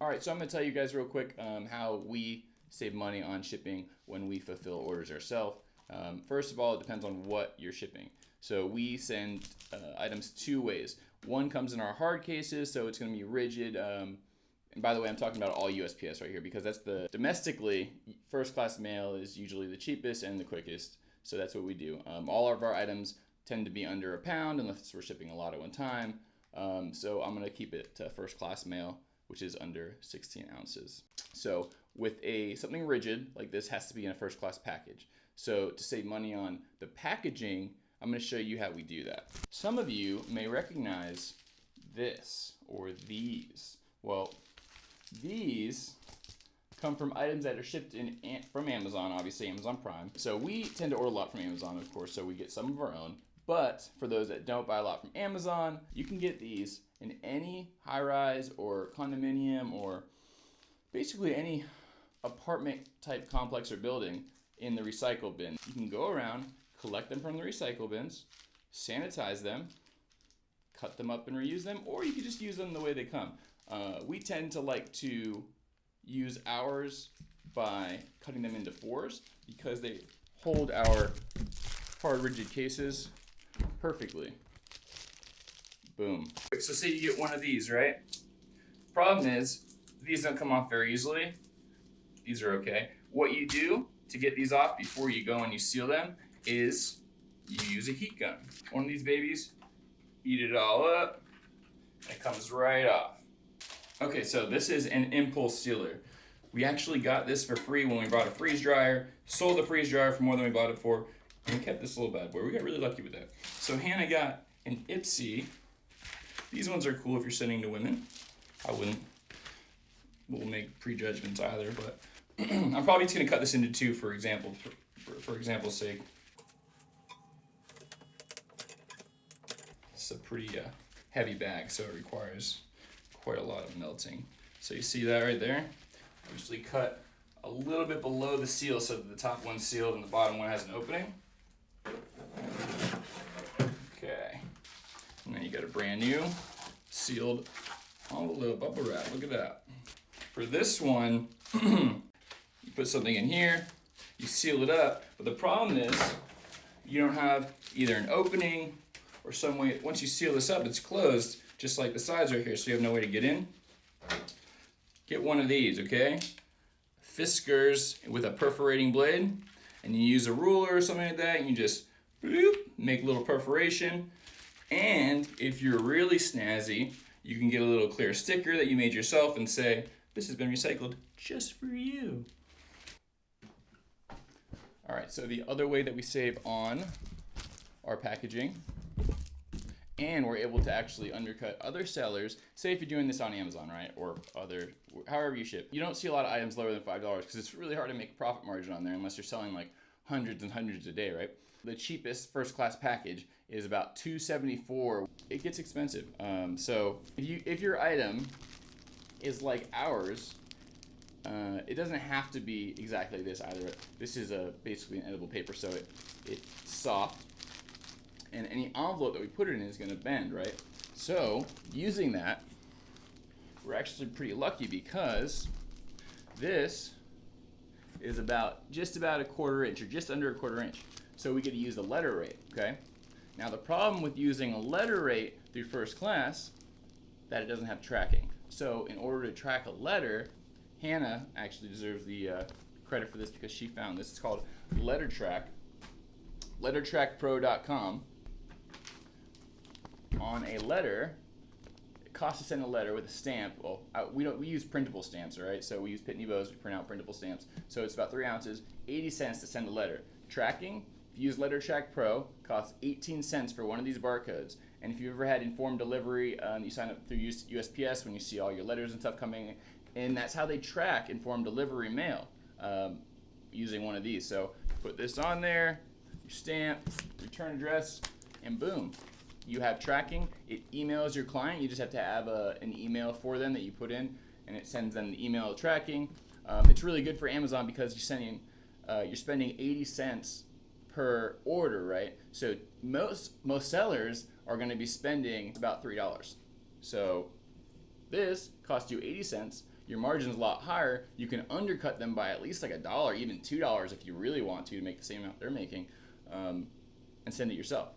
All right, so I'm gonna tell you guys real quick how we save money on shipping when we fulfill orders ourselves. First of all, it depends on what you're shipping. So we send items two ways. One comes in our hard cases, so it's gonna be rigid. And by the way, I'm talking about all USPS right here because that's the domestically first class mail is usually the cheapest and the quickest. So that's what we do. All of our items tend to be under a pound unless we're shipping a lot at one time. So I'm gonna keep it to first class mail, which is under 16 ounces. So with something rigid like this has to be in a first class package. So to save money on the packaging, I'm gonna show you how we do that. Some of you may recognize this or these. Well, these come from items that are shipped from Amazon, obviously Amazon Prime. So we tend to order a lot from Amazon, of course, so we get some of our own. But for those that don't buy a lot from Amazon, you can get these in any high-rise or condominium or basically any apartment type complex or building in the recycle bin. You can go around, collect them from the recycle bins, sanitize them, cut them up and reuse them, or you can just use them the way they come. We tend to like to use ours by cutting them into fours because they hold our hard rigid cases perfectly. Boom. So say you get one of these, right? Problem is, these don't come off very easily. These are okay. What you do to get these off before you go and you seal them is you use a heat gun. One of these babies, heat it all up, and it comes right off. Okay, so this is an impulse sealer. We actually got this for free when we bought a freeze dryer, sold the freeze dryer for more than we bought it for, and we kept this little bad boy. We got really lucky with that. So Hannah got an Ipsy. These ones are cool if you're sending to women. I wouldn't. We'll make prejudgments either, but I'm probably just gonna cut this into two for example's sake. It's a pretty heavy bag, so it requires quite a lot of melting. So you see that right there? I usually cut a little bit below the seal so that the top one's sealed and the bottom one has an opening. Okay. And then you got a brand new sealed envelope bubble wrap. Look at that. For this one, you put something in here, you seal it up, but the problem is you don't have either an opening or some way. Once you seal this up, it's closed, just like the sides right here, so you have no way to get in. Get one of these, okay? Fiskars with a perforating blade, and you use a ruler or something like that, and you just bloop, make a little perforation. And if you're really snazzy, you can get a little clear sticker that you made yourself and say, "This has been recycled just for you." All right, so the other way that we save on our packaging, and we're able to actually undercut other sellers. Say if you're doing this on Amazon, right? Or however you ship. You don't see a lot of items lower than $5 because it's really hard to make a profit margin on there unless you're selling like hundreds and hundreds a day, right? The cheapest first class package is about $2.74. It gets expensive. So if your item is like ours, it doesn't have to be exactly this either. This is basically an edible paper, so it's soft. And any envelope that we put it in is going to bend, right? So using that, we're actually pretty lucky because this is just about a quarter inch or just under a quarter inch. So we get to use the letter rate, okay? Now the problem with using a letter rate through first class, that it doesn't have tracking. So in order to track a letter, Hannah actually deserves the credit for this because she found this. It's called LetterTrack, lettertrackpro.com. On a letter, it costs to send a letter with a stamp. Well, we use printable stamps, all right? So we use Pitney Bowes, we print out printable stamps. So it's about 3 ounces, 80 cents to send a letter. Tracking, if you use LetterTrack Pro, costs 18 cents for one of these barcodes. And if you've ever had informed delivery, you sign up through USPS when you see all your letters and stuff coming, and that's how they track informed delivery mail using one of these. So put this on there, your stamp, return address, and boom. You have tracking. It emails your client. You just have to have an email for them that you put in, and it sends them the email tracking. It's really good for Amazon because you're spending 80 cents per order, right? So most sellers are going to be spending about $3. So This costs you 80 cents. Your margin's a lot higher. You can undercut them by at least like $1, even $2 if you really want to make the same amount they're making, and send it yourself.